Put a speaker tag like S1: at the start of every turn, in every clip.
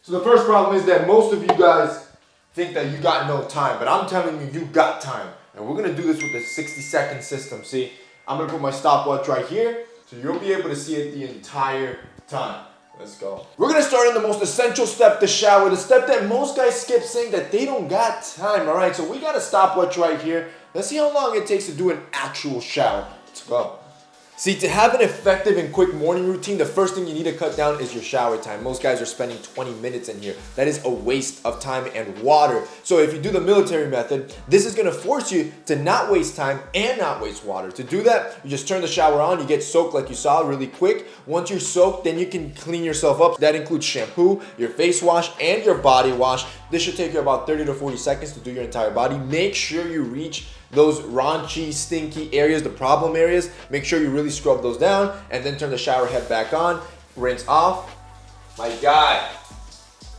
S1: So the first problem is that most of you guys think that you got no time, but I'm telling you, you got time. And we're gonna do this with a 60-second system. See, I'm gonna put my stopwatch right here, so you'll be able to see it the entire time. Let's go. We're gonna start in the most essential step, the shower, the step that most guys skip saying that they don't got time, all right? So we got a stopwatch right here. Let's see how long it takes to do an actual shower. Let's go. See, to have an effective and quick morning routine, the first thing you need to cut down is your shower time. Most guys are spending 20 minutes in here. That is a waste of time and water. So if you do the military method, this is gonna force you to not waste time and not waste water. To do that, you just turn the shower on, you get soaked like you saw really quick. Once you're soaked, then you can clean yourself up. That includes shampoo, your face wash, and your body wash. This should take you about 30 to 40 seconds to do your entire body. Make sure you reach those raunchy, stinky areas, the problem areas. Make sure you really scrub those down and then turn the shower head back on, rinse off. My guy,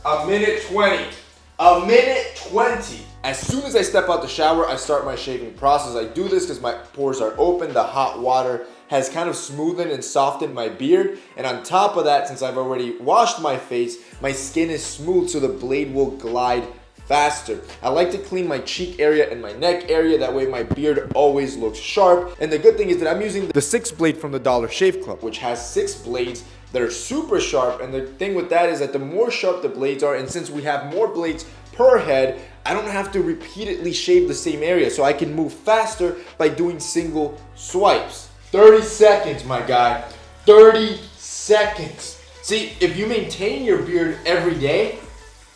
S1: a minute 20. A minute 20. As soon as I step out the shower, I start my shaving process. I do this because my pores are open. The hot water has kind of smoothened and softened my beard. And on top of that, since I've already washed my face, my skin is smooth so the blade will glide faster. I like to clean my cheek area and my neck area. That way my beard always looks sharp. And the good thing is that I'm using the 6 blade from the Dollar Shave Club, which has 6 blades that are super sharp. And the thing with that is that the more sharp the blades are, and since we have more blades per head, I don't have to repeatedly shave the same area. So I can move faster by doing single swipes. 30 seconds, my guy. 30 seconds. See, if you maintain your beard every day,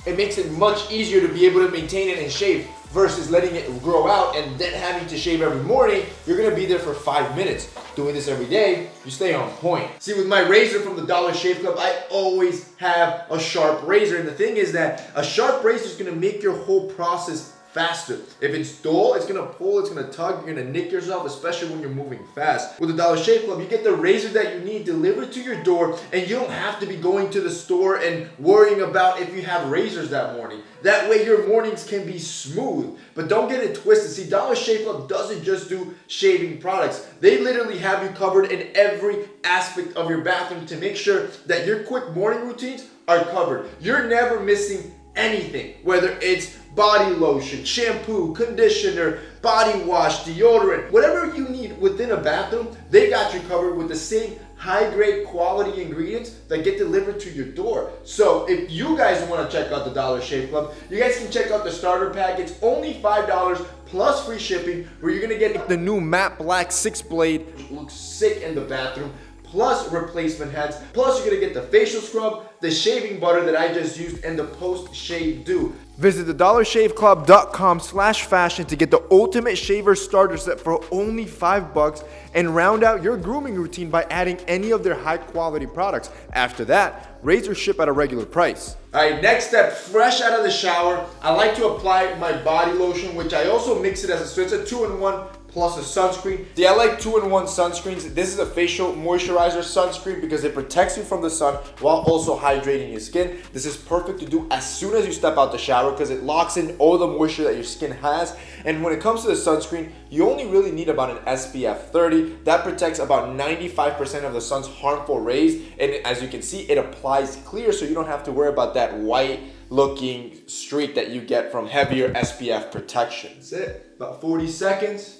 S1: it makes it much easier to be able to maintain it and shave versus letting it grow out and then having to shave every morning. You're gonna be there for 5 minutes. Doing this every day, you stay on point. See, with my razor from the Dollar Shave Club, I always have a sharp razor. And the thing is that a sharp razor is gonna make your whole process faster. If it's dull, it's gonna pull, it's gonna tug, you're gonna nick yourself, especially when you're moving fast. With the Dollar Shave Club, you get the razor that you need delivered to your door, and you don't have to be going to the store and worrying about if you have razors that morning. That way your mornings can be smooth. But don't get it twisted. See, Dollar Shave Club doesn't just do shaving products. They literally have you covered in every aspect of your bathroom to make sure that your quick morning routines are covered. You're never missing anything, whether it's body lotion, shampoo, conditioner, body wash, deodorant, whatever you need within a bathroom, they got you covered with the same high-grade quality ingredients that get delivered to your door. So if you guys want to check out the Dollar Shave Club, you guys can check out the starter pack. It's only $5 plus free shipping, where you're gonna get the new matte black 6 blade, which looks sick in the bathroom, plus replacement heads, plus you're gonna get the facial scrub, the shaving butter that I just used, and the post-shave dew. Visit thedollarshaveclub.com/fashion to get the ultimate shaver starter set for only $5 and round out your grooming routine by adding any of their high quality products. After that, razors ship at a regular price. All right, next step, fresh out of the shower, I like to apply my body lotion, which I also mix it so it's a 2-in-1 plus a sunscreen. See, I like 2-in-1 sunscreens. This is a facial moisturizer sunscreen because it protects you from the sun while also hydrating your skin. This is perfect to do as soon as you step out the shower because it locks in all the moisture that your skin has. And when it comes to the sunscreen, you only really need about an SPF 30. That protects about 95% of the sun's harmful rays. And as you can see, it applies clear, so you don't have to worry about that white looking streak that you get from heavier SPF protection. That's it, about 40 seconds.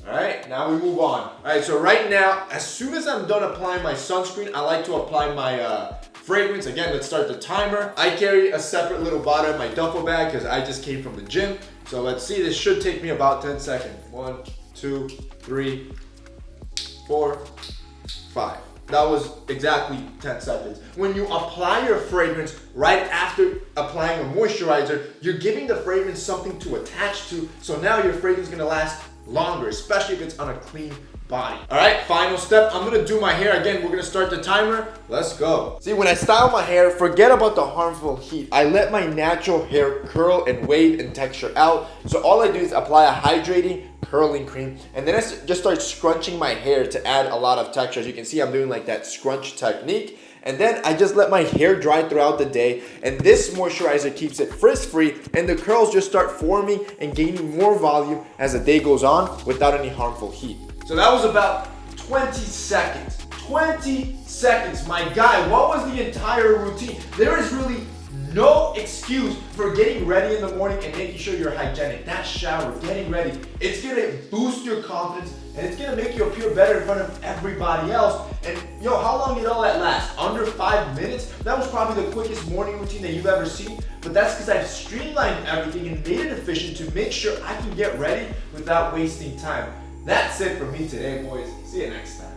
S1: All right, now we move on. All right, so right now, as soon as I'm done applying my sunscreen, I like to apply my fragrance. Again, let's start the timer. I carry a separate little bottle in my duffel bag because I just came from the gym. So let's see, this should take me about 10 seconds. 1, 2, 3, 4, 5. That was exactly 10 seconds. When you apply your fragrance right after applying a moisturizer, you're giving the fragrance something to attach to. So now your fragrance is gonna last longer, especially if it's on a clean body. All right, final step. I'm gonna do my hair again. We're gonna start the timer. Let's go. See, when I style my hair, forget about the harmful heat. I let my natural hair curl and wave and texture out. So all I do is apply a hydrating curling cream, and then I just start scrunching my hair to add a lot of texture. As you can see, I'm doing like that scrunch technique. And then I just let my hair dry throughout the day, and this moisturizer keeps it frizz-free, and the curls just start forming and gaining more volume as the day goes on without any harmful heat. So that was about 20 seconds. 20 seconds, my guy. What was the entire routine? There is really No excuse for getting ready in the morning and making sure you're hygienic. That shower, getting ready, it's gonna boost your confidence and it's gonna make you appear better in front of everybody else. And how long did all that last? Under 5 minutes? That was probably the quickest morning routine that you've ever seen, but that's because I've streamlined everything and made it efficient to make sure I can get ready without wasting time. That's it for me today, boys. See you next time.